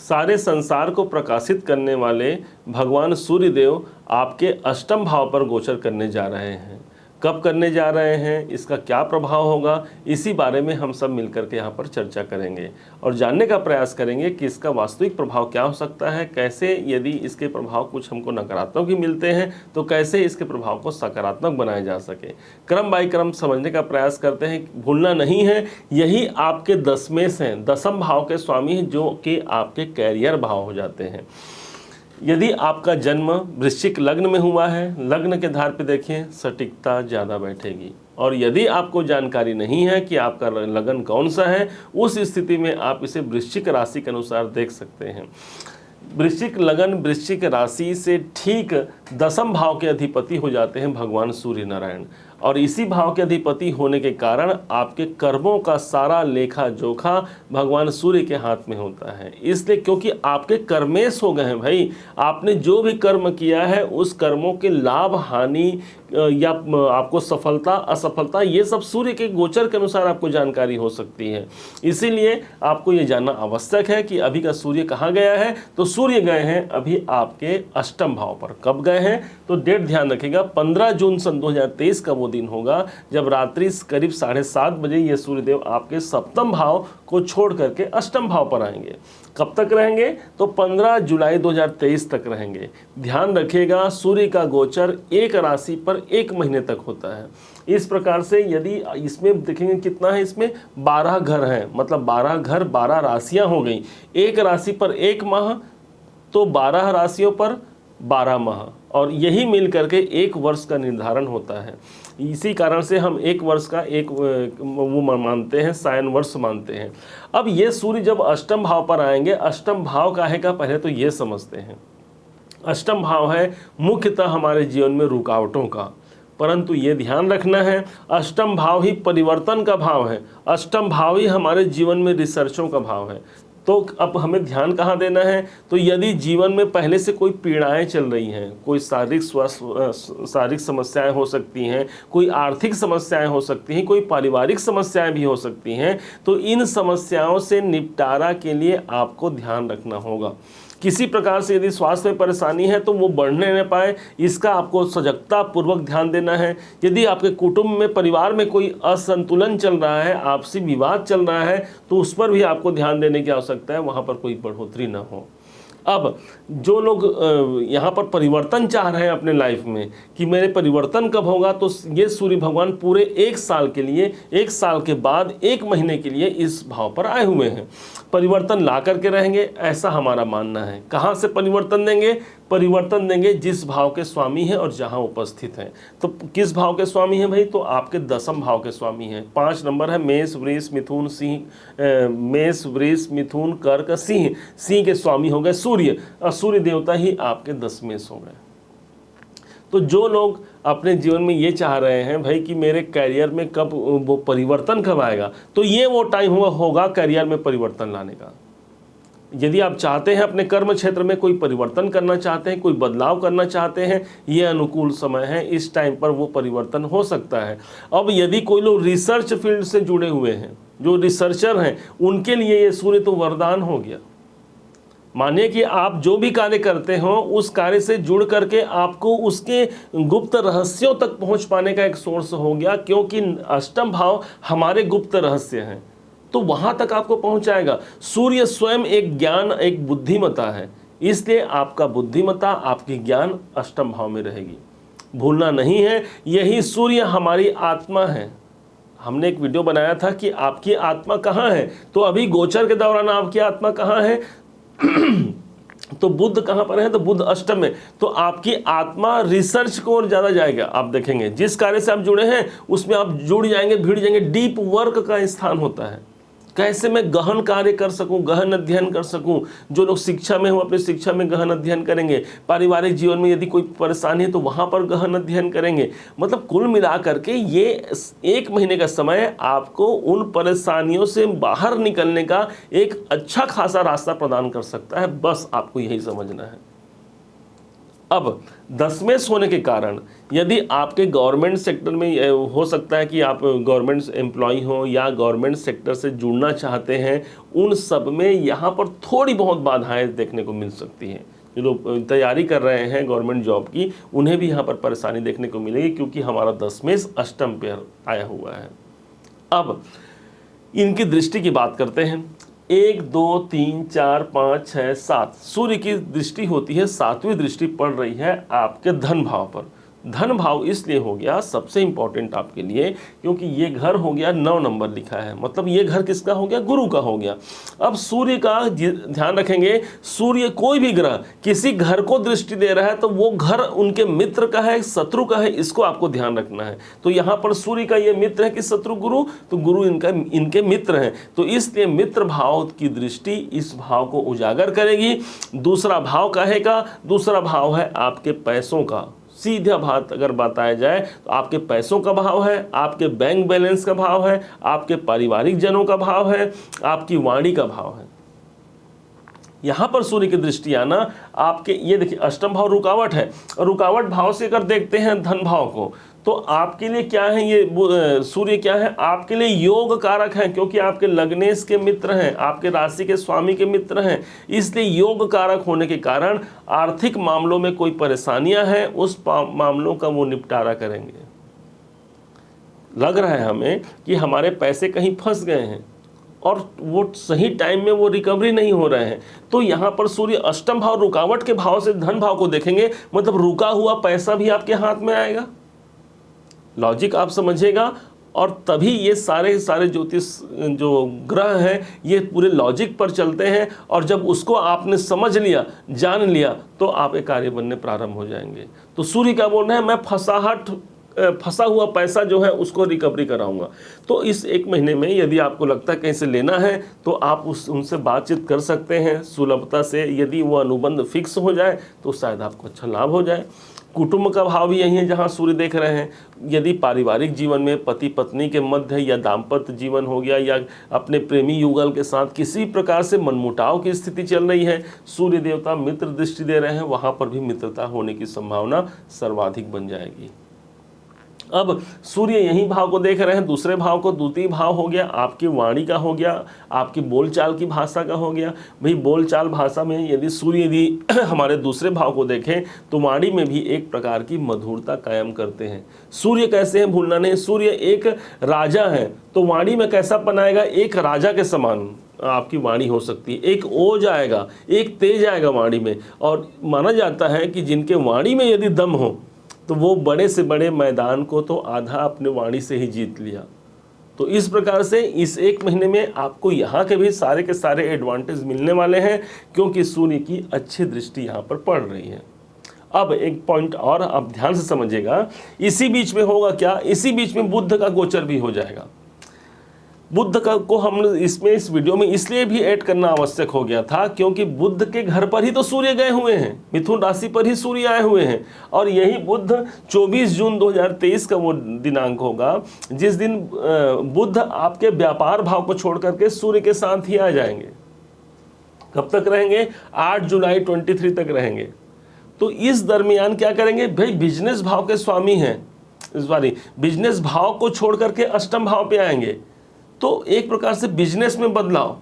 सारे संसार को प्रकाशित करने वाले भगवान सूर्यदेव आपके अष्टम भाव पर गोचर करने जा रहे हैं। कब करने जा रहे हैं, इसका क्या प्रभाव होगा, इसी बारे में हम सब मिलकर के यहाँ पर चर्चा करेंगे और जानने का प्रयास करेंगे कि इसका वास्तविक प्रभाव क्या हो सकता है, कैसे यदि इसके प्रभाव कुछ हमको नकारात्मक भी मिलते हैं तो कैसे इसके प्रभाव को सकारात्मक बनाया जा सके। क्रम बाई क्रम समझने का प्रयास करते हैं। भूलना नहीं है, यही आपके दशमेश हैं, दशम भाव के स्वामी हैं, जो कि आपके कैरियर भाव हो जाते हैं। यदि आपका जन्म वृश्चिक लग्न में हुआ है, लग्न के आधार पे देखिए सटीकता ज़्यादा बैठेगी। और यदि आपको जानकारी नहीं है कि आपका लगन कौन सा है, उस स्थिति में आप इसे वृश्चिक राशि के अनुसार देख सकते हैं। वृश्चिक लगन वृश्चिक राशि से ठीक दशम भाव के अधिपति हो जाते हैं भगवान सूर्य नारायण, और इसी भाव के अधिपति होने के कारण आपके कर्मों का सारा लेखा जोखा भगवान सूर्य के हाथ में होता है। इसलिए क्योंकि आपके कर्मेश हो गए हैं भाई, आपने जो भी कर्म किया है उस कर्मों के लाभ हानि या आपको सफलता असफलता, ये सब सूर्य के गोचर के अनुसार आपको जानकारी हो सकती है। इसीलिए आपको ये जानना आवश्यक है कि अभी का सूर्य कहाँ गया है। तो सूर्य गए हैं अभी आपके अष्टम भाव पर। कब गए हैं तो डेट ध्यान रखिएगा, 15 जून सन 2023 का वो दिन होगा जब रात्रि करीब 7:30 बजे ये सूर्यदेव आपके सप्तम भाव को छोड़ करके अष्टम भाव पर आएंगे। कब तक रहेंगे तो 15 जुलाई 2023 तक रहेंगे। ध्यान रखिएगा, सूर्य का गोचर एक राशि पर 1 महीने तक होता है। इस प्रकार से यदि इसमें देखेंगे कितना है, इसमें 12 घर हैं, मतलब 12 घर 12 राशियां हो गई। एक राशि पर 1 माह तो 12 राशियों पर 12 माह, और यही मिल करके 1 वर्ष का निर्धारण होता है। इसी कारण से हम 1 वर्ष का एक वो मानते हैं, सायन वर्ष मानते हैं। अब ये सूर्य जब अष्टम भाव पर आएंगे, अष्टम भाव का है का पहले तो ये समझते हैं। अष्टम भाव है मुख्यतः हमारे जीवन में रुकावटों का, परंतु ये ध्यान रखना है अष्टम भाव ही परिवर्तन का भाव है, अष्टम भाव ही हमारे जीवन में रिसर्चों का भाव है। तो अब हमें ध्यान कहाँ देना है, तो यदि जीवन में पहले से कोई पीड़ाएं चल रही हैं, कोई शारीरिक समस्याएं हो सकती हैं, कोई आर्थिक समस्याएं हो सकती हैं, कोई पारिवारिक समस्याएं भी हो सकती हैं, तो इन समस्याओं से निपटारा के लिए आपको ध्यान रखना होगा। किसी प्रकार से यदि स्वास्थ्य में परेशानी है तो वो बढ़ने न पाए, इसका आपको सजगता पूर्वक ध्यान देना है। यदि आपके कुटुंब में परिवार में कोई असंतुलन चल रहा है, आपसी विवाद चल रहा है, तो उस पर भी आपको ध्यान देने की आवश्यकता है, वहाँ पर कोई बढ़ोतरी ना हो। अब जो लोग यहाँ पर परिवर्तन चाह रहे हैं अपने लाइफ में कि मेरे परिवर्तन कब होगा, तो ये सूर्य भगवान पूरे 1 साल के लिए, 1 साल के बाद 1 महीने के लिए इस भाव पर आए हुए हैं। परिवर्तन ला करके रहेंगे, ऐसा हमारा मानना है। कहाँ से परिवर्तन देंगे? परिवर्तन देंगे जिस भाव के स्वामी हैं और जहाँ उपस्थित हैं। तो किस भाव के स्वामी हैं भाई? तो आपके दशम भाव के स्वामी हैं। 5 नंबर है मेष वृष मिथुन सिंह, मेष वृष मिथुन कर्क सिंह। सिंह के स्वामी हो गए सूर्य, और सूर्य देवता ही आपके दशमेश हो गए। तो जो लोग अपने जीवन में ये चाह रहे हैं भाई कि मेरे करियर में कब वो परिवर्तन कब आएगा, तो ये वो टाइम होगा करियर में परिवर्तन लाने का। यदि आप चाहते हैं अपने कर्म क्षेत्र में कोई परिवर्तन करना चाहते हैं, कोई बदलाव करना चाहते हैं, ये अनुकूल समय है, इस टाइम पर वो परिवर्तन हो सकता है। अब यदि कोई लोग रिसर्च फील्ड से जुड़े हुए हैं, जो रिसर्चर हैं, उनके लिए ये सूर्य तो वरदान हो गया। मानिए कि आप जो भी कार्य करते हो उस कार्य से जुड़ करके आपको उसके गुप्त रहस्यों तक पहुंच पाने का एक सोर्स हो गया, क्योंकि अष्टम भाव हमारे गुप्त रहस्य हैं, तो वहां तक आपको पहुंचाएगा। सूर्य स्वयं एक ज्ञान, एक बुद्धिमता है, इसलिए आपका बुद्धिमता, आपकी ज्ञान अष्टम भाव में रहेगी। भूलना नहीं है, यही सूर्य हमारी आत्मा है। हमने एक वीडियो बनाया था कि आपकी आत्मा कहाँ है, तो अभी गोचर के दौरान आपकी आत्मा कहाँ है तो बुध कहाँ पर है, तो बुध अष्टम में, तो आपकी आत्मा रिसर्च को और ज़्यादा जाएगा। आप देखेंगे जिस कार्य से आप जुड़े हैं उसमें आप जुड़ जाएंगे, भिड़ जाएंगे। डीप वर्क का स्थान होता है, कैसे मैं गहन कार्य कर सकूं, गहन अध्ययन कर सकूं। जो लोग शिक्षा में हो अपनी शिक्षा में गहन अध्ययन करेंगे, पारिवारिक जीवन में यदि कोई परेशानी है तो वहां पर गहन अध्ययन करेंगे। मतलब कुल मिला करके ये 1 महीने का समय आपको उन परेशानियों से बाहर निकलने का एक अच्छा खासा रास्ता प्रदान कर सकता है। बस आपको यही समझना है। अब दशमेश होने के कारण यदि आपके गवर्नमेंट सेक्टर में हो सकता है कि आप गवर्नमेंट एम्प्लॉय हो या गवर्नमेंट सेक्टर से जुड़ना चाहते हैं, उन सब में यहाँ पर थोड़ी बहुत बाधाएं देखने को मिल सकती हैं। जो लोग तैयारी कर रहे हैं गवर्नमेंट जॉब की, उन्हें भी यहाँ पर परेशानी देखने को मिलेगी, क्योंकि हमारा दशमेश अष्टम पर आया हुआ है। अब इनकी दृष्टि की बात करते हैं। 1 2 3 4 5 6 7 सूर्य की दृष्टि होती है, 7वीं दृष्टि पड़ रही है आपके धन भाव पर। धन भाव इसलिए हो गया सबसे इंपॉर्टेंट आपके लिए, क्योंकि ये घर हो गया 9 नंबर लिखा है, मतलब ये घर किसका हो गया? गुरु का हो गया। अब सूर्य का ध्यान रखेंगे, सूर्य कोई भी ग्रह किसी घर को दृष्टि दे रहा है तो वो घर उनके मित्र का है, शत्रु का है, इसको आपको ध्यान रखना है। तो यहाँ पर सूर्य का ये मित्र है कि शत्रु गुरु, तो गुरु इनके मित्र हैं, तो इसलिए मित्र भाव की दृष्टि इस भाव को उजागर करेगी। दूसरा भाव कहेगा, दूसरा भाव है आपके पैसों का। सीधा बात अगर बताया जाए तो आपके पैसों का भाव है, आपके बैंक बैलेंस का भाव है, आपके पारिवारिक जनों का भाव है, आपकी वाणी का भाव है। यहाँ पर सूर्य की दृष्टि आना आपके, ये देखिए अष्टम भाव रुकावट है, और रुकावट भाव से अगर देखते हैं धन भाव को, तो आपके लिए क्या है? ये सूर्य क्या है? आपके लिए योग कारक है, क्योंकि आपके लग्नेश के मित्र हैं, आपके राशि के स्वामी के मित्र हैं, इसलिए योग कारक होने के कारण आर्थिक मामलों में कोई परेशानियां हैं, उस मामलों का वो निपटारा करेंगे। लग रहा है हमें कि हमारे पैसे कहीं फंस गए हैं और वो सही टाइम में वो रिकवरी नहीं हो रहे हैं, तो यहाँ पर सूर्य अष्टम भाव रुकावट के भाव से धन भाव को देखेंगे, मतलब रुका हुआ पैसा भी आपके हाथ में आएगा। लॉजिक आप समझिएगा, और तभी ये सारे ज्योतिष जो ग्रह हैं ये पूरे लॉजिक पर चलते हैं, और जब उसको आपने समझ लिया, जान लिया, तो आपके कार्य बनने प्रारंभ हो जाएंगे। तो सूर्य क्या बोल रहे हैं? मैं फंसा हुआ पैसा जो है उसको रिकवरी कराऊंगा। तो इस 1 महीने में यदि आपको लगता है कहीं से लेना है तो आप उनसे बातचीत कर सकते हैं सुलभता से। यदि वो अनुबंध फिक्स हो जाए तो शायद आपको अच्छा लाभ हो जाए। कुटुंब का भाव भी यही है जहाँ सूर्य देख रहे हैं। यदि पारिवारिक जीवन में पति पत्नी के मध्य या दाम्पत्य जीवन हो गया, या अपने प्रेमी युगल के साथ किसी प्रकार से मनमुटाव की स्थिति चल रही है, सूर्य देवता मित्र दृष्टि दे रहे हैं, वहाँ पर भी मित्रता होने की संभावना सर्वाधिक बन जाएगी। अब सूर्य यही भाव को देख रहे हैं, दूसरे भाव को, द्वितीय भाव हो गया आपकी वाणी का, हो गया आपकी बोलचाल की भाषा का हो गया। भाई बोलचाल भाषा में यदि सूर्य यदि हमारे दूसरे भाव को देखें तो वाणी में भी एक प्रकार की मधुरता कायम करते हैं। सूर्य कैसे हैं भूलना नहीं, सूर्य एक राजा है, तो वाणी में कैसा बनाएगा? एक राजा के समान आपकी वाणी हो सकती है। एक ओज आएगा, एक तेज आएगा वाणी में, और माना जाता है कि जिनके वाणी में यदि दम हो तो वो बड़े से बड़े मैदान को तो आधा अपने वाणी से ही जीत लिया। तो इस प्रकार से इस 1 महीने में आपको यहाँ के भी सारे के सारे एडवांटेज मिलने वाले हैं, क्योंकि सूर्य की अच्छी दृष्टि यहाँ पर पड़ रही है। अब एक पॉइंट और आप ध्यान से समझिएगा, इसी बीच में होगा क्या? इसी बीच में बुध का गोचर भी हो जाएगा। बुध का को हमने इस वीडियो में इसलिए भी ऐड करना आवश्यक हो गया था, क्योंकि बुध के घर पर ही तो सूर्य गए हुए हैं, मिथुन राशि पर ही सूर्य आए हुए हैं, और यही बुध 24 जून 2023 का वो दिनांक होगा जिस दिन बुध आपके व्यापार भाव को छोड़ करके सूर्य के साथ ही आ जाएंगे। कब तक रहेंगे? 8 जुलाई 23 तक रहेंगे। तो इस दरमियान क्या करेंगे? भाई बिजनेस भाव के स्वामी हैं, इस बार बिजनेस भाव को छोड़ करके अष्टम भाव पे आएंगे, तो एक प्रकार से बिजनेस में बदलाव,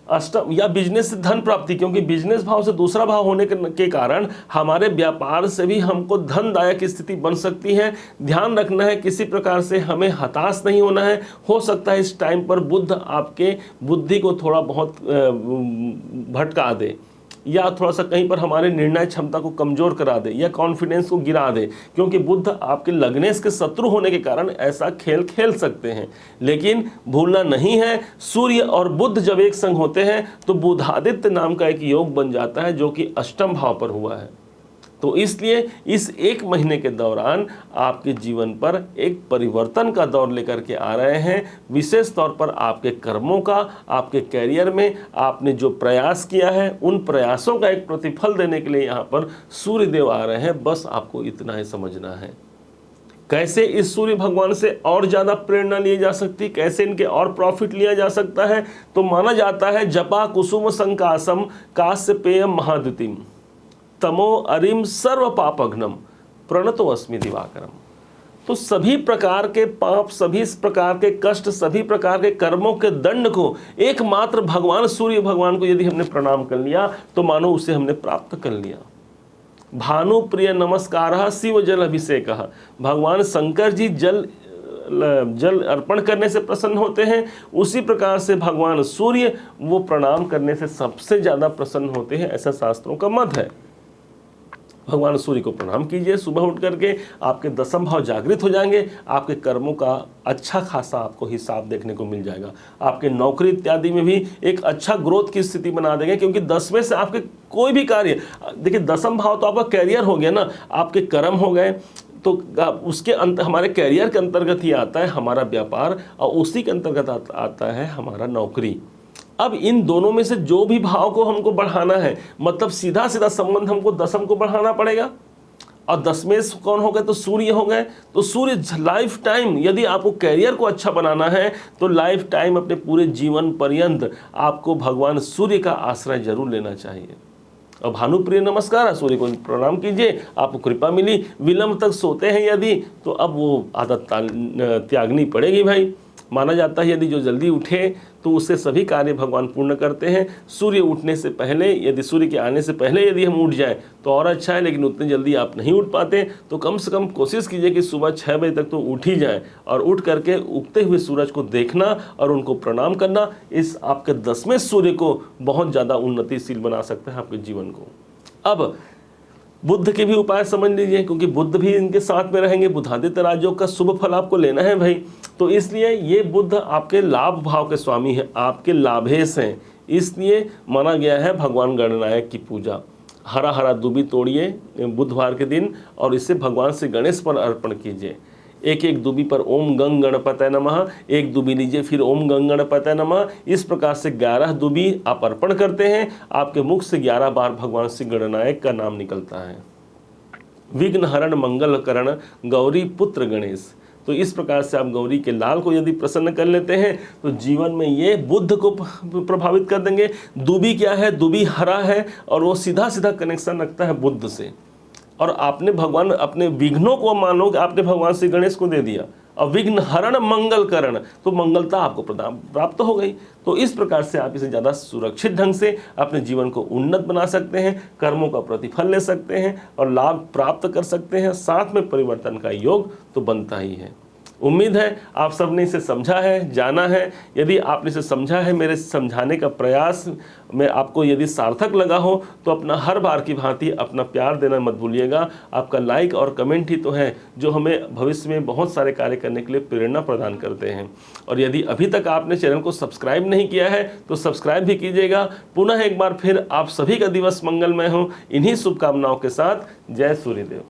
अष्टम या बिजनेस से धन प्राप्ति, क्योंकि बिजनेस भाव से दूसरा भाव होने के कारण हमारे व्यापार से भी हमको धनदायक स्थिति बन सकती है। ध्यान रखना है, किसी प्रकार से हमें हताश नहीं होना है। हो सकता है इस टाइम पर बुध आपके बुद्धि को थोड़ा बहुत भटका दे, या थोड़ा सा कहीं पर हमारे निर्णय क्षमता को कमजोर करा दे, या कॉन्फिडेंस को गिरा दे, क्योंकि बुध आपके लग्नेश के शत्रु होने के कारण ऐसा खेल खेल सकते हैं। लेकिन भूलना नहीं है, सूर्य और बुध जब एक संग होते हैं तो बुधादित्य नाम का एक योग बन जाता है, जो कि अष्टम भाव पर हुआ है। तो इसलिए इस 1 महीने के दौरान आपके जीवन पर एक परिवर्तन का दौर लेकर के आ रहे हैं। विशेष तौर पर आपके कर्मों का, आपके कैरियर में आपने जो प्रयास किया है, उन प्रयासों का एक प्रतिफल देने के लिए यहाँ पर सूर्य देव आ रहे हैं। बस आपको इतना ही समझना है। कैसे इस सूर्य भगवान से और ज़्यादा प्रेरणा ली जा सकती, कैसे इनके और प्रॉफिट लिया जा सकता है, तो माना जाता है जपा कुसुम संकासम कास्य पेयम महाद्युतिम तमो अरिम सर्व पापघ्नम प्रणतो अस्मि दिवाकरम। तो सभी प्रकार के पाप, सभी प्रकार के कष्ट, सभी प्रकार के कर्मों के दंड को एकमात्र भगवान सूर्य भगवान को यदि हमने प्रणाम कर लिया तो मानो उसे हमने प्राप्त कर लिया। भानु प्रिय नमस्कार शिव जल अभिषेक। भगवान शंकर जी जल अर्पण करने से प्रसन्न होते हैं, उसी प्रकार से भगवान सूर्य वो प्रणाम करने से सबसे ज़्यादा प्रसन्न होते हैं, ऐसा शास्त्रों का मत है। भगवान सूर्य को प्रणाम कीजिए सुबह उठ करके, आपके दसम भाव जागृत हो जाएंगे, आपके कर्मों का अच्छा खासा आपको हिसाब देखने को मिल जाएगा। आपके नौकरी इत्यादि में भी एक अच्छा ग्रोथ की स्थिति बना देंगे, क्योंकि 10वें से आपके कोई भी कार्य, देखिए दसम भाव तो आपका कैरियर हो गया ना, आपके कर्म हो गए, तो उसके हमारे कैरियर के अंतर्गत ही आता है हमारा व्यापार, और उसी के अंतर्गत आता है हमारा नौकरी। अब इन दोनों में से जो भी भाव को हमको बढ़ाना है, मतलब सीधा सीधा संबंध हमको दसम को बढ़ाना पड़ेगा, और 10वें कौन हो गए तो सूर्य हो गए। तो सूर्य लाइफ टाइम, यदि आपको कैरियर को अच्छा बनाना है तो लाइफ टाइम अपने पूरे जीवन पर्यंत आपको भगवान सूर्य का आश्रय जरूर लेना चाहिए। और भानुप्रिय नमस्कार, सूर्य को प्रणाम कीजिए, आपको कृपा मिली। विलंब तक सोते हैं यदि, तो अब वो आदत त्यागनी पड़ेगी भाई। माना जाता है यदि जो जल्दी उठे तो उससे सभी कार्य भगवान पूर्ण करते हैं। सूर्य उठने से पहले, यदि सूर्य के आने से पहले यदि हम उठ जाएं तो और अच्छा है, लेकिन उतनी जल्दी आप नहीं उठ पाते तो कम से कम कोशिश कीजिए कि सुबह 6 बजे तक तो उठ ही जाएं, और उठ करके उगते हुए सूरज को देखना और उनको प्रणाम करना, इस आपके 10वें सूर्य को बहुत ज़्यादा उन्नतिशील बना सकता है आपके जीवन को। अब बुद्ध के भी उपाय समझ लीजिए, क्योंकि बुद्ध भी इनके साथ में रहेंगे। बुद्धादित्य राजयोग का शुभ फल आपको लेना है भाई, तो इसलिए ये बुद्ध आपके लाभ भाव के स्वामी हैं, आपके लाभेश हैं, इसलिए माना गया है भगवान गणनायक की पूजा। हरा हरा दूबी तोड़िए बुधवार के दिन और इसे भगवान श्री गणेश पर अर्पण कीजिए। एक एक दूबी पर ओम गंग गणपतये नमः, एक दूबी लीजिए, फिर ओम गंग गणपतये नमः। इस प्रकार से 11 दूबी आप अर्पण करते हैं, आपके मुख से 11 बार भगवान श्री गणनायक का नाम निकलता है। विघ्न हरण मंगल करण गौरी पुत्र गणेश। तो इस प्रकार से आप गौरी के लाल को यदि प्रसन्न कर लेते हैं तो जीवन में ये बुद्ध को प्रभावित कर देंगे। दूबी क्या है? दूबी हरा है और वो सीधा सीधा कनेक्शन रखता है बुद्ध से। और आपने भगवान अपने विघ्नों को मानो कि आपने भगवान श्री गणेश को दे दिया, और विघ्न हरण मंगल करण, तो मंगलता आपको प्राप्त हो गई। तो इस प्रकार से आप इसे ज़्यादा सुरक्षित ढंग से अपने जीवन को उन्नत बना सकते हैं, कर्मों का प्रतिफल ले सकते हैं और लाभ प्राप्त कर सकते हैं, साथ में परिवर्तन का योग तो बनता ही है। उम्मीद है आप सबने इसे समझा है, जाना है। यदि आपने इसे समझा है, मेरे समझाने का प्रयास में आपको यदि सार्थक लगा हो तो अपना हर बार की भांति अपना प्यार देना मत भूलिएगा। आपका लाइक और कमेंट ही तो है जो हमें भविष्य में बहुत सारे कार्य करने के लिए प्रेरणा प्रदान करते हैं। और यदि अभी तक आपने चैनल को सब्सक्राइब नहीं किया है तो सब्सक्राइब भी कीजिएगा। पुनः एक बार फिर आप सभी का दिवस मंगलमय हो, इन्हीं शुभकामनाओं के साथ। जय सूर्यदेव।